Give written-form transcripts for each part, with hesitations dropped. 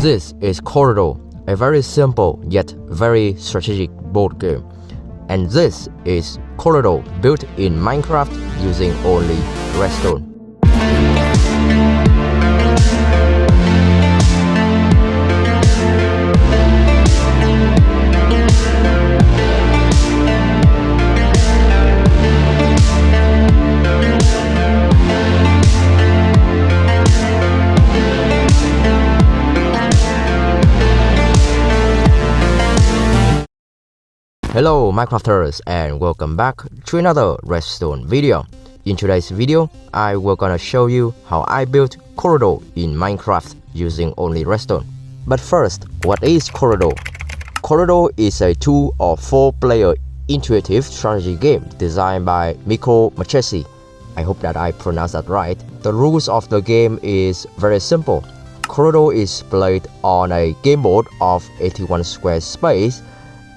This is Quoridor, a very simple yet very strategic board game. And this is Quoridor built in Minecraft using only redstone. Hello Minecrafters and welcome back to another redstone video. In today's video, I will gonna show you how I built Quoridor in Minecraft using only redstone. But first, what is Quoridor? Quoridor is a 2 or 4 player intuitive strategy game designed by Miko Machesi. I hope that I pronounced that right. The rules of the game is very simple. Quoridor is played on a game board of 81 square space,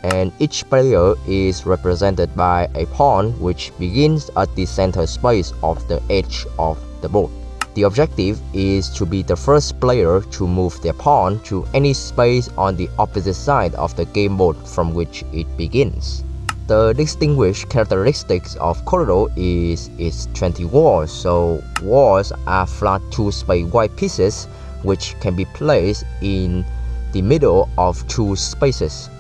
and each player is represented by a pawn which begins at the center space of the edge of the board. The objective is to be the first player to move their pawn to any space on the opposite side of the game board from which it begins. The distinguished characteristics of Quoridor is its 20 walls, so walls are flat 2 space wide pieces which can be placed in the middle of 2 spaces.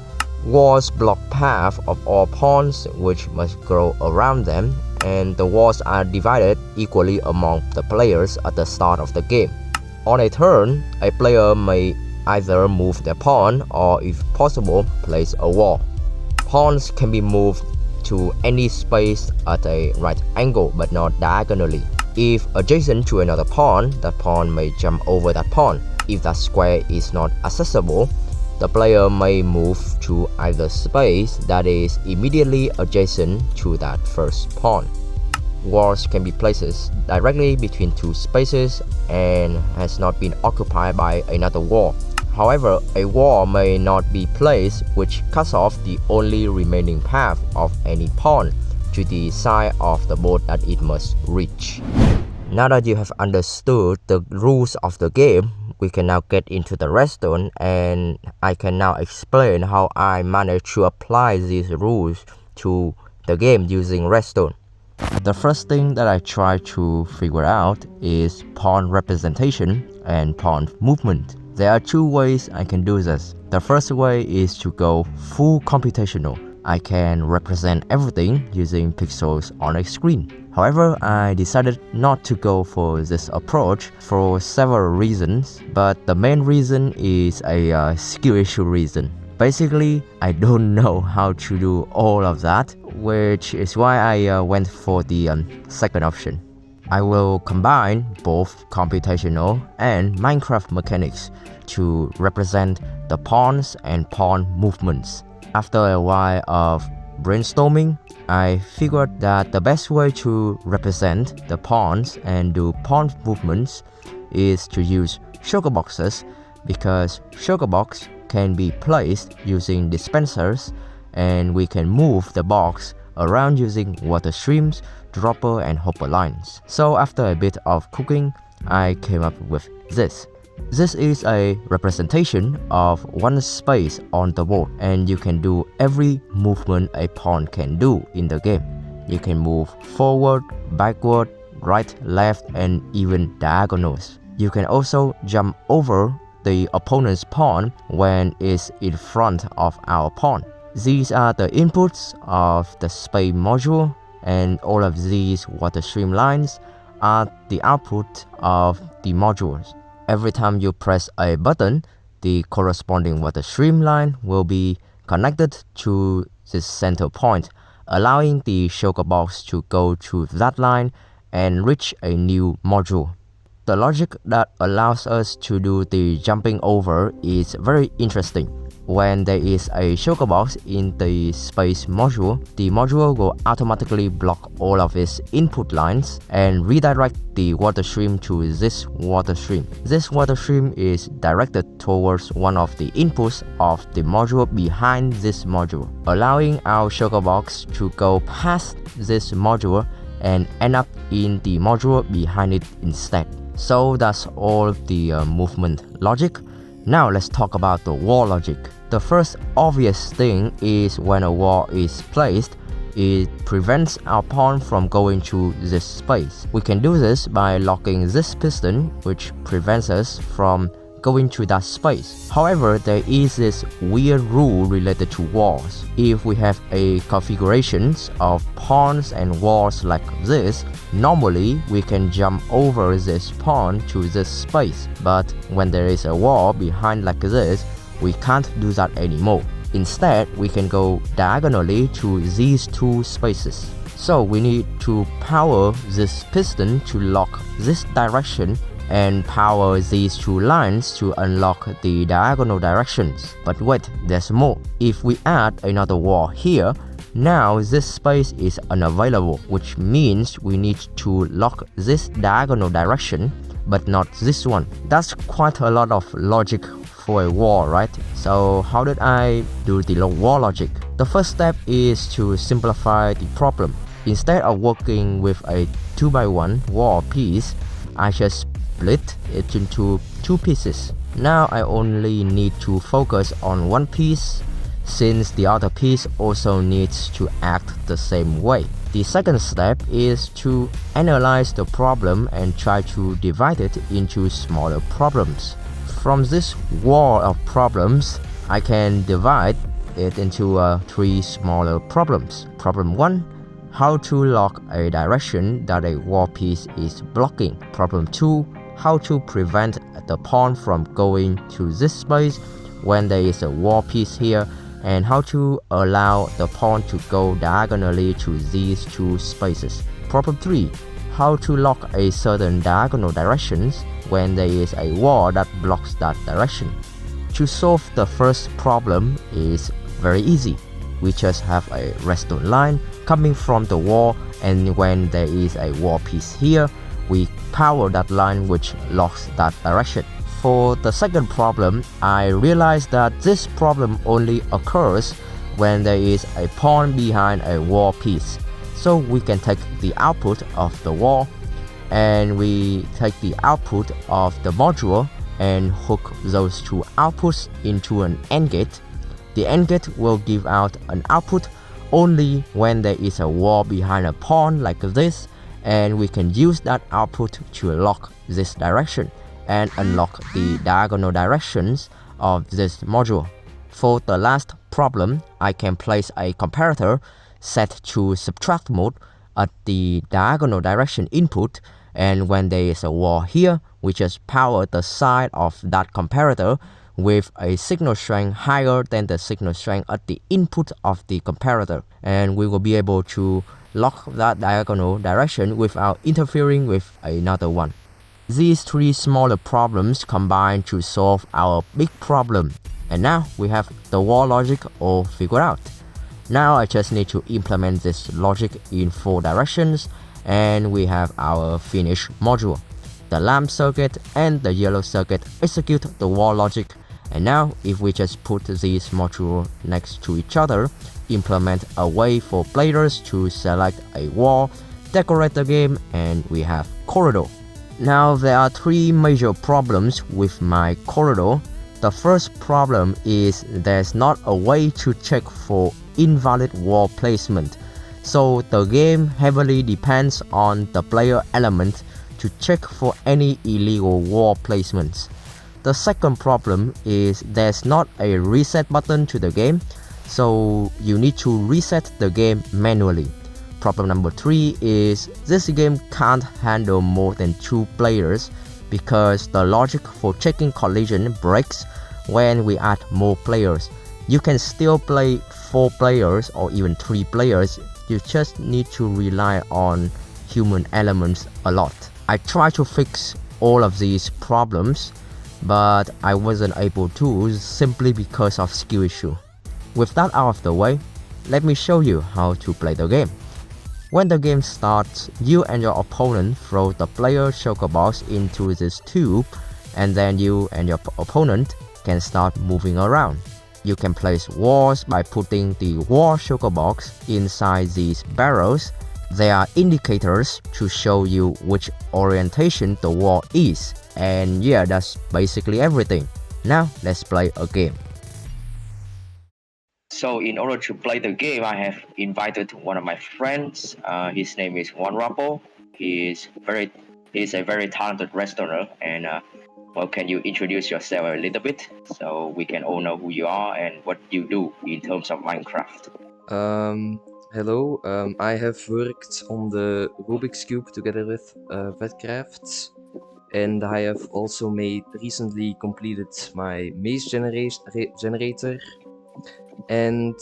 Walls block path of all pawns which must grow around them, and the walls are divided equally among the players at the start of the game. On a turn, a player may either move their pawn or, if possible, place a wall. Pawns can be moved to any space at a right angle but not diagonally. If adjacent to another pawn, that pawn may jump over that pawn. If that square is not accessible, the player may move to either space that is immediately adjacent to that first pawn. Walls can be placed directly between 2 spaces and has not been occupied by another wall. However, a wall may not be placed which cuts off the only remaining path of any pawn to the side of the board that it must reach. Now that you have understood the rules of the game, we can now get into the redstone, and I can now explain how I managed to apply these rules to the game using redstone. The first thing that I try to figure out is pawn representation and pawn movement. There are 2 ways I can do this. The first way is to go full computational. I can represent everything using pixels on a screen. However, I decided not to go for this approach for several reasons, but the main reason is a skill issue reason. Basically, I don't know how to do all of that, which is why I went for the second option. I will combine both computational and Minecraft mechanics to represent the pawns and pawn movements. After a while of brainstorming, I figured that the best way to represent the pawns and do pawn movements is to use sugar boxes, because sugar box can be placed using dispensers and we can move the box around using water streams, dropper and hopper lines. So after a bit of cooking, I came up with this. This is a representation of one space on the board, and you can do every movement a pawn can do in the game. You can move forward, backward, right, left, and even diagonals. You can also jump over the opponent's pawn when it's in front of our pawn. These are the inputs of the space module, and all of these water stream lines are the output of the modules. Every time you press a button, the corresponding water stream line will be connected to this center point, allowing the sugar box to go to that line and reach a new module. The logic that allows us to do the jumping over is very interesting. When there is a sugar box in the space module, the module will automatically block all of its input lines and redirect the water stream to this water stream. This water stream is directed towards one of the inputs of the module behind this module, allowing our sugar box to go past this module and end up in the module behind it instead. So that's all the movement logic. Now let's talk about the wall logic. The first obvious thing is when a wall is placed, it prevents our pawn from going to this space. We can do this by locking this piston, which prevents us from going to that space. However, there is this weird rule related to walls. If we have a configurations of pawns and walls like this, normally we can jump over this pawn to this space. But when there is a wall behind like this, we can't do that anymore. Instead, we can go diagonally to these two spaces. So we need to power this piston to lock this direction and power these two lines to unlock the diagonal directions. But wait, there's more. If we add another wall here, now this space is unavailable, which means we need to lock this diagonal direction, but not this one. That's quite a lot of logic for a wall, right? So how did I do the wall logic? The first step is to simplify the problem. Instead of working with a 2x1 wall piece, I just split it into two pieces. Now I only need to focus on one piece, since the other piece also needs to act the same way. The second step is to analyze the problem and try to divide it into smaller problems. From this wall of problems, I can divide it into three smaller problems. Problem 1, how to lock a direction that a wall piece is blocking. Problem 2, how to prevent the pawn from going to this space when there is a wall piece here, and how to allow the pawn to go diagonally to these two spaces. Problem 3, how to lock a certain diagonal directions when there is a wall that blocks that direction. To solve the first problem is very easy. We just have a redstone line coming from the wall, and when there is a wall piece here, we power that line which locks that direction. For the second problem, I realized that this problem only occurs when there is a pawn behind a wall piece. So we can take the output of the wall, and we take the output of the module and hook those two outputs into an AND gate. The AND gate will give out an output only when there is a wall behind a pawn like this, and we can use that output to lock this direction and unlock the diagonal directions of this module. For the last problem, I can place a comparator set to subtract mode at the diagonal direction input, and when there is a wall here, we just power the side of that comparator with a signal strength higher than the signal strength at the input of the comparator, and we will be able to lock that diagonal direction without interfering with another one. These three smaller problems combine to solve our big problem, and now we have the wall logic all figured out. Now I just need to implement this logic in 4 directions, and we have our finished module. The lamp circuit and the yellow circuit execute the wall logic, and now if we just put these modules next to each other, implement a way for players to select a wall, decorate the game, and we have Quoridor. Now there are 3 major problems with my Quoridor. The first problem is there's not a way to check for invalid wall placement, so the game heavily depends on the player element to check for any illegal wall placements. The second problem is there's not a reset button to the game, so you need to reset the game manually. Problem number 3 is this game can't handle more than 2 players because the logic for checking collision breaks when we add more players. You can still play 4 players or even 3 players, you just need to rely on human elements a lot. I tried to fix all of these problems, but I wasn't able to simply because of skill issue. With that out of the way, let me show you how to play the game. When the game starts, you and your opponent throw the player chocobox into this tube, and then you and your opponent can start moving around. You can place walls by putting the wall chocobox inside these barrels. They are indicators to show you which orientation the wall is, and yeah, that's basically everything. Now let's play a game. So in order to play the game, I have invited one of my friends. His name is Wandrappel. He's a very talented restaurateur. And well, can you introduce yourself a little bit so we can all know who you are and what you do in terms of Minecraft? Hello. I have worked on the Rubik's Cube together with Vetcraft, and I have also recently completed my maze generator, and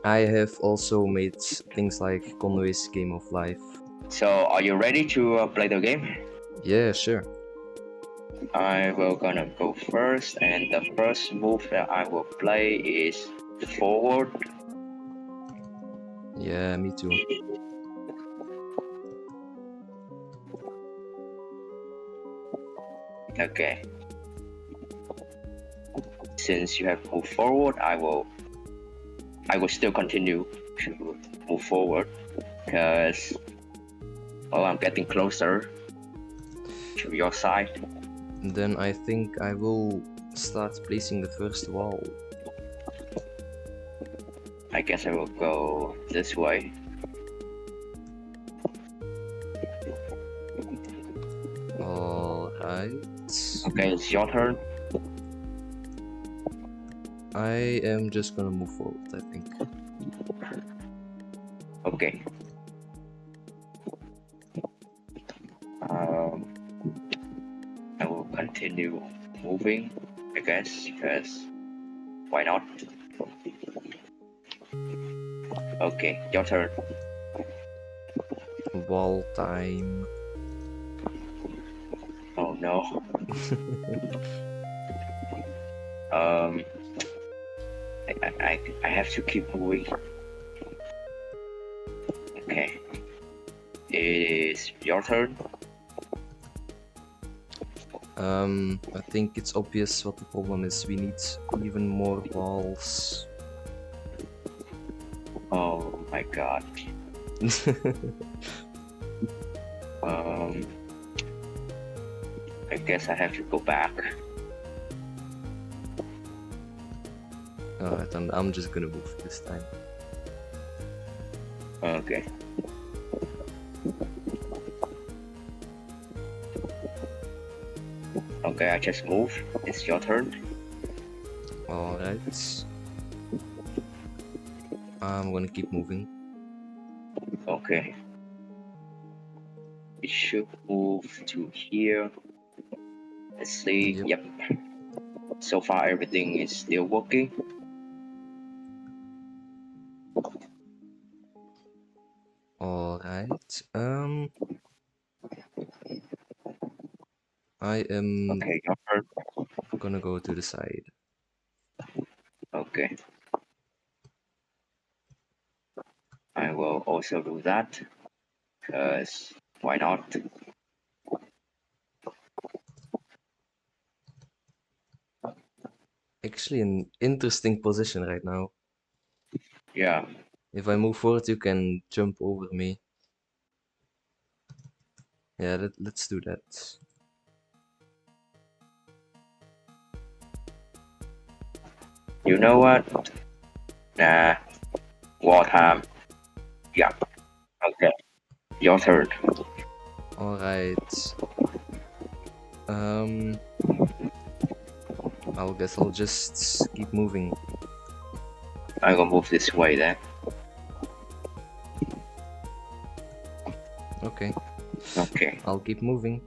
I have also made things like Conway's Game of Life. So are you ready to play the game? Yeah, sure. I will gonna go first, and the first move that I will play is forward. Yeah, me too. Okay. Since you have moved forward, I will still continue to move forward because I'm getting closer to your side. Then I think I will start placing the first wall. I guess I will go this way. Alright. Okay, it's your turn. I am just gonna move forward, I think. Okay. I will continue moving, I guess, because why not? Okay, your turn. Wall time. Oh no. I have to keep moving. Okay. It is your turn. I think it's obvious what the problem is. We need even more walls. Oh my god. I guess I have to go back. Alright, I'm just gonna move this time. Okay. Okay, I just moved. It's your turn. Alright. I'm gonna keep moving. Okay. It should move to here. Let's see. Yep. So far everything is still working. Alright. I am Okay, your turn. gonna go to the side. Okay. I will also do that. Because why not? Actually, an interesting position right now. Yeah. If I move forward, you can jump over me. Yeah, let's do that. You know what? Nah. War time. Yeah. Okay. Your turn. Alright. I guess I'll just keep moving. I'm gonna move this way then. Okay. Okay. I'll keep moving.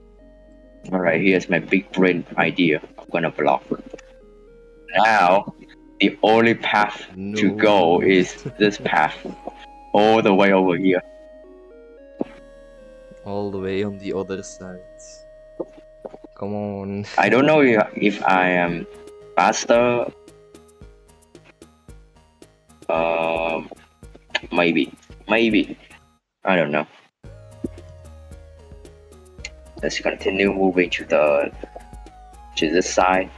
Alright, here's my big brain idea. I'm gonna block. Now, the only path to go is this path. All the way over here. All the way on the other side. Come on. I don't know if I am faster. Maybe. I don't know. Let's continue moving to this side.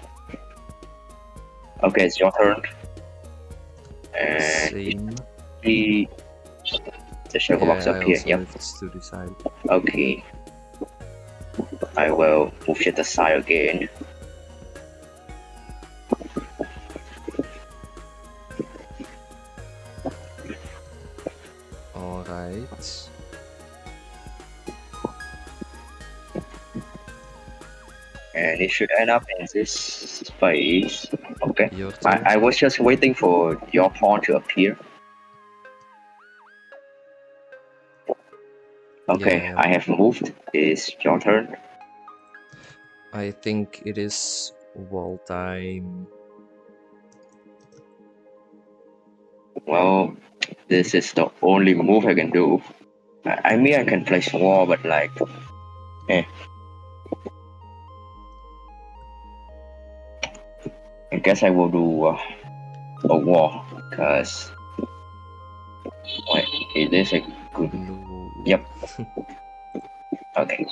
Okay, it's your turn. And the sugar box up here. Yep. To the side. Okay. I will move to the side again. Alright. And it should end up in this space. Okay. Your turn. I was just waiting for your pawn to appear. Okay, Yeah. I have moved. It's your turn. I think it is wall time. Well, this is the only move I can do. I mean, I can place wall, but like, eh. I guess I will do a wall, because wait, it is a good. No. Yep. Okay.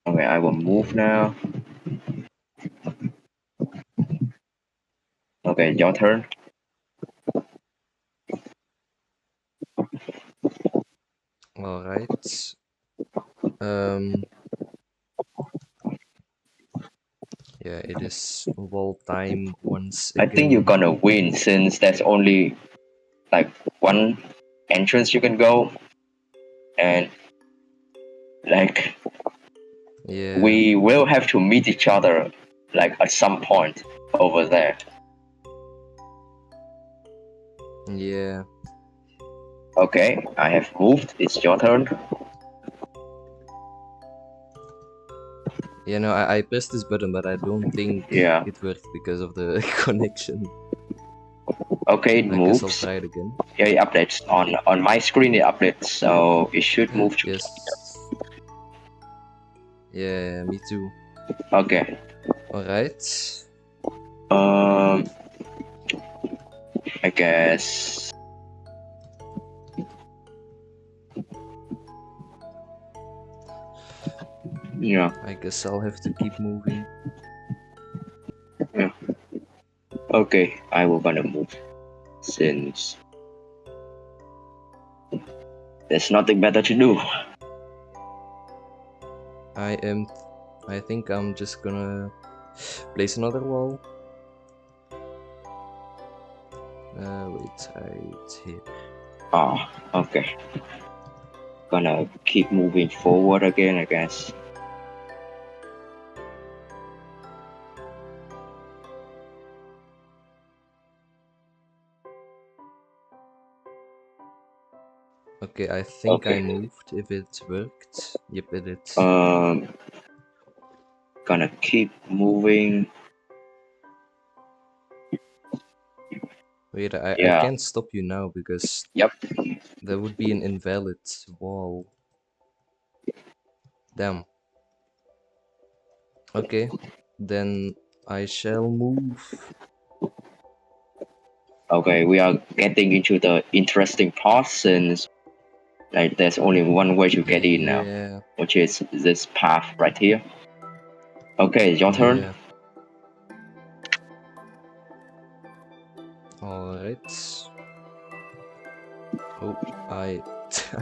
Okay, I will move now. Okay, your turn. Alright. Yeah, it is wall time once I again. think you're gonna win since there's only like one entrance you can go, and like Yeah. we will have to meet each other like at some point over there. Yeah. Okay, I have moved. It's your turn. Yeah, no, I pressed this button, but I don't think Yeah. it worked because of the connection. Okay, it I guess I'll moves. try it again. Yeah, it updates. On my screen it updates, so it should move to Yes. Yeah, me too. Okay. Alright. I guess. Yeah. I guess I'll have to keep moving. Yeah. Okay, I will gonna move since there's nothing better to do. I think I'm just gonna place another wall. Wait, right here. Ah, okay. Gonna keep moving forward again, I guess. Okay, I think I Okay. moved. If it worked, yep, it did. Gonna keep moving. Wait, I Yeah. can't stop you now because Yep. that would be an invalid wall. Damn. Okay, then I shall move. Okay, we are getting into the interesting part since like there's only one way to get in now, Yeah. which is this path right here. Okay, your turn. Yeah. Alright. Oh, I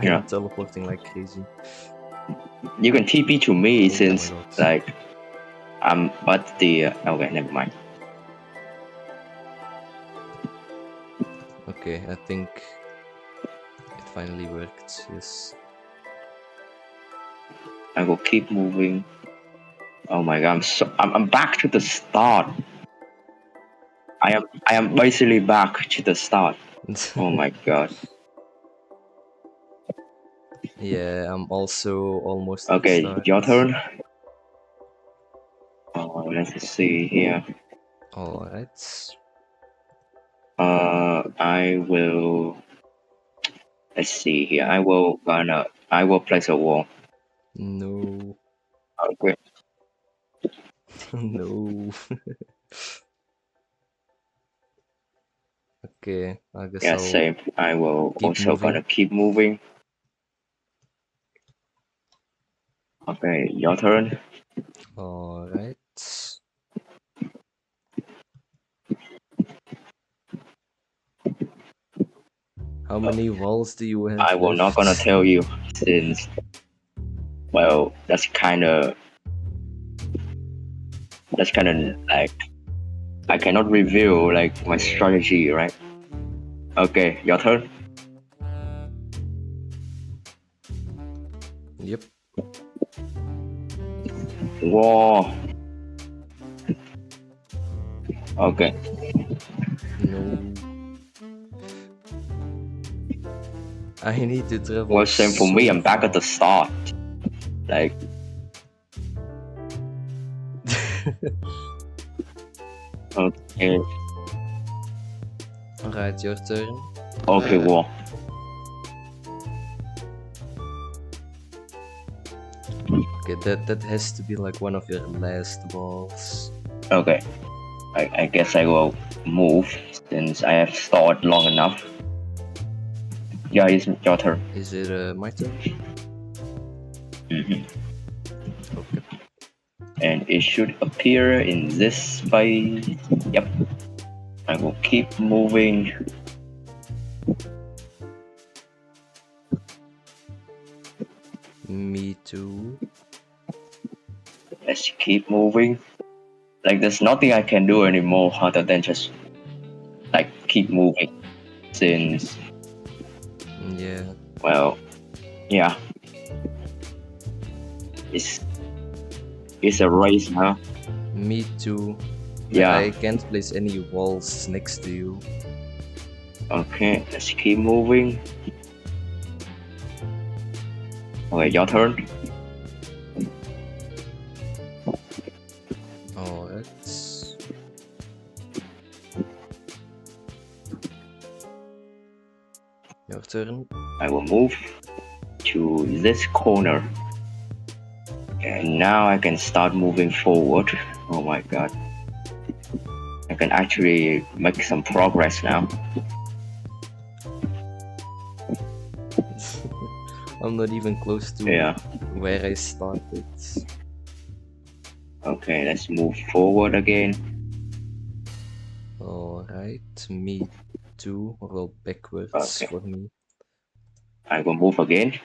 Yeah. am teleporting like crazy. You can TP to me Oh since my god. like I'm but the okay, never mind. Okay, I think it finally worked. Yes. I will keep moving. Oh my god, I'm back to the start. I am basically back to the start. Oh my god. Yeah, I'm also almost at the Okay, start. your turn. Let's see here. Alright. I will. Let's see here. I will place a wall. No. Okay. No. Okay, I guess Yeah, I'll same. I will keep also moving. gonna keep moving. Okay, your turn. Alright. How many walls do you have I will not gonna left? tell you since well that's kinda that's kind of like I cannot reveal like my strategy, right? Okay, your turn. Yep. Whoa. Okay. No. I need to travel. Well, same for me. I'm back at the start. Like. Okay. Alright, your turn. Okay, well. Okay, that has to be like one of your last balls. Okay. I guess I will move since I have stalled long enough. Yeah, it's your turn. Is it my turn? Mm-hmm. Okay. And it should appear in this space. Yep. I will keep moving. Me too. Let's keep moving. Like there's nothing I can do anymore other than just like keep moving. Since Yeah. well, yeah. It's a race now. Me too. Yeah. I can't place any walls next to you. Okay, let's keep moving. Okay, your turn. Alright. Your turn. I will move to this corner. And now I can start moving forward. Oh my god. I can actually make some progress now. I'm not even close to where I started. Okay, let's move forward again. Alright, me too. Well, backwards Okay. for me. I will move again.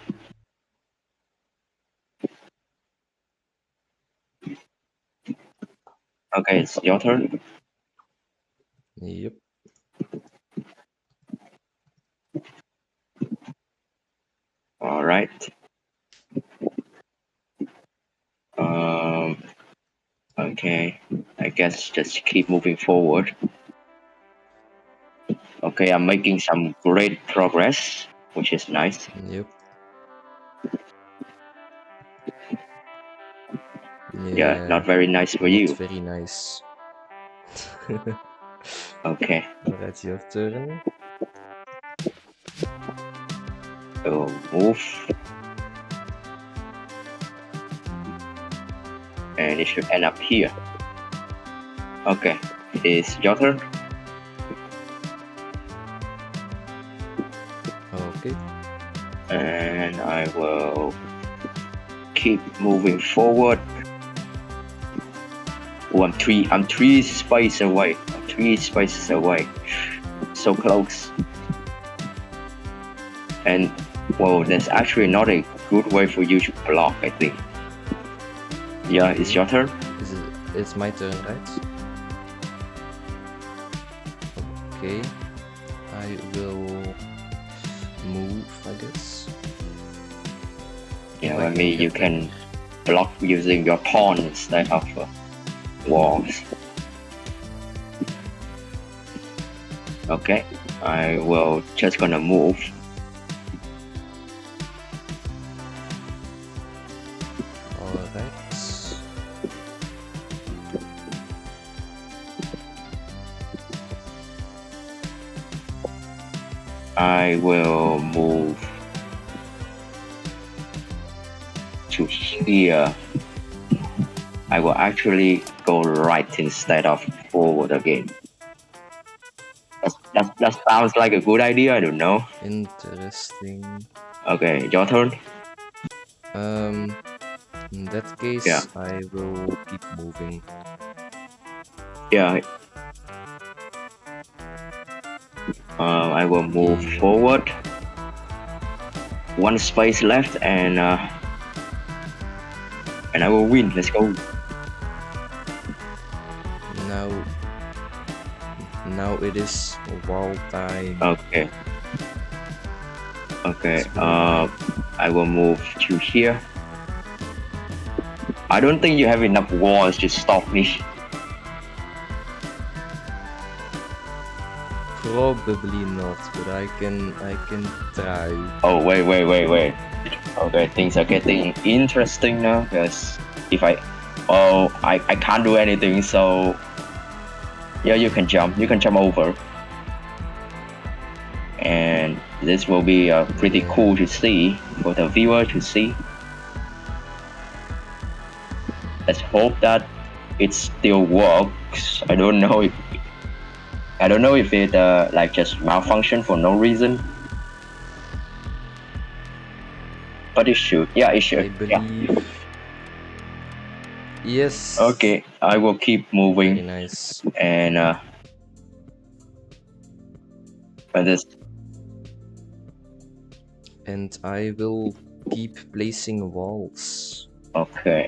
Okay, it's your turn. Yep. Alright. Okay. I guess just keep moving forward. Okay, I'm making some great progress, which is nice. Yep. Yeah, not very nice for you. Not very nice. Okay. Alright, your turn. So move. And it should end up here. Okay, it's your turn. Okay. And I will keep moving forward. Oh, I'm three spaces away. I'm 3 spaces away. So close. And well, that's actually not a good way for you to block, I think. Yeah, it's your turn. It's my turn, right? Okay. I will move, I guess. Yeah, I mean you can block using your pawn instead of walls. Okay, I will just gonna move. Alright. I will move to here. I will actually go right instead of forward again. That sounds like a good idea, I don't know. Interesting. Okay, your turn. In that case, Yeah. I will keep moving. Yeah. I will move forward. 1 space left, and I will win. Let's go. now it is wall time. Okay. Okay. It's very high. I will move to here. I don't think you have enough walls to stop me. Probably not, but I can try. Oh wait. Okay, things are getting interesting now because if I can't do anything, so yeah, you can jump over, and this will be pretty Yeah. cool to see for the viewer to see. Let's hope that it still works. I don't know if it like just malfunction for no reason. But it should. Yeah, it should. I believe. Yes. Okay, I will keep moving. Very nice. And this. And I will keep placing walls. Okay.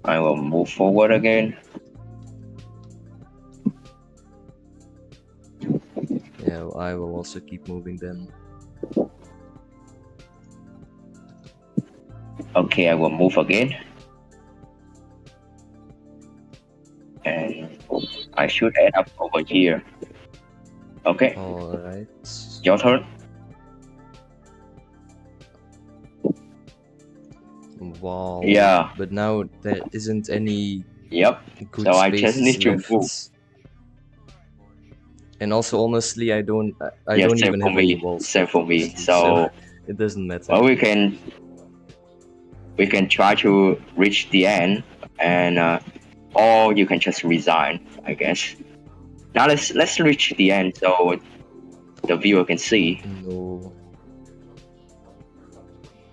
I will move forward again. Yeah, I will also keep moving then. Okay, I will move again. And I should end up over here. Okay. Alright. Your turn. Wow. Yeah. But now there isn't any Yep. good So I just spaces need to left. move. And also, honestly, I don't Yeah, don't same even for have me. any walls. Same for me. honestly, So it doesn't matter. well, we can try to reach the end, and or you can just resign, I guess. Now let's reach the end so the viewer can see. No.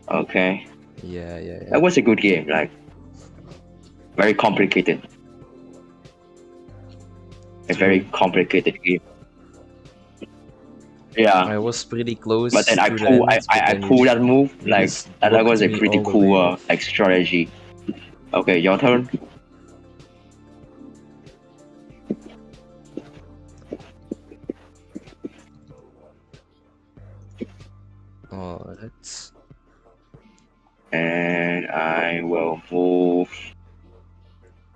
Okay. Yeah. That was a good game. Like very complicated. A very complicated game. Yeah. I was pretty close. But then I to the pull end, but I then pull you that move. Like just that was a blocked me pretty all the cool way off. like strategy. Okay, your turn. Alright. And I will move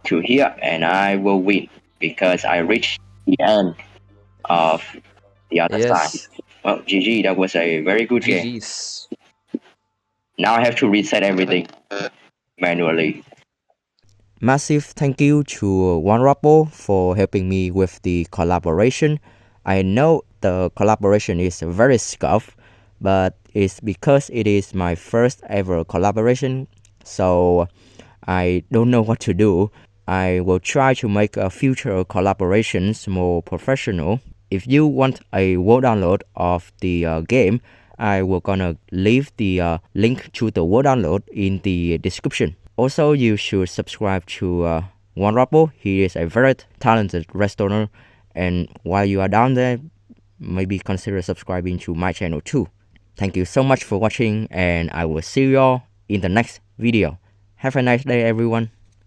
to here, and I will win because I reached the end of the other side. Yes. Well, GG, that was a very good game. GG's. Now I have to reset everything manually. Massive thank you to Wandrappel for helping me with the collaboration. I know the collaboration is very scuffed, but it's because it is my first ever collaboration, so I don't know what to do. I will try to make future collaborations more professional. If you want a world download of the game, I will gonna leave the link to the world download in the description. Also, you should subscribe to Wandrappel. He is a very talented restaurateur, and while you are down there, maybe consider subscribing to my channel too. Thank you so much for watching, and I will see you all in the next video. Have a nice day, everyone.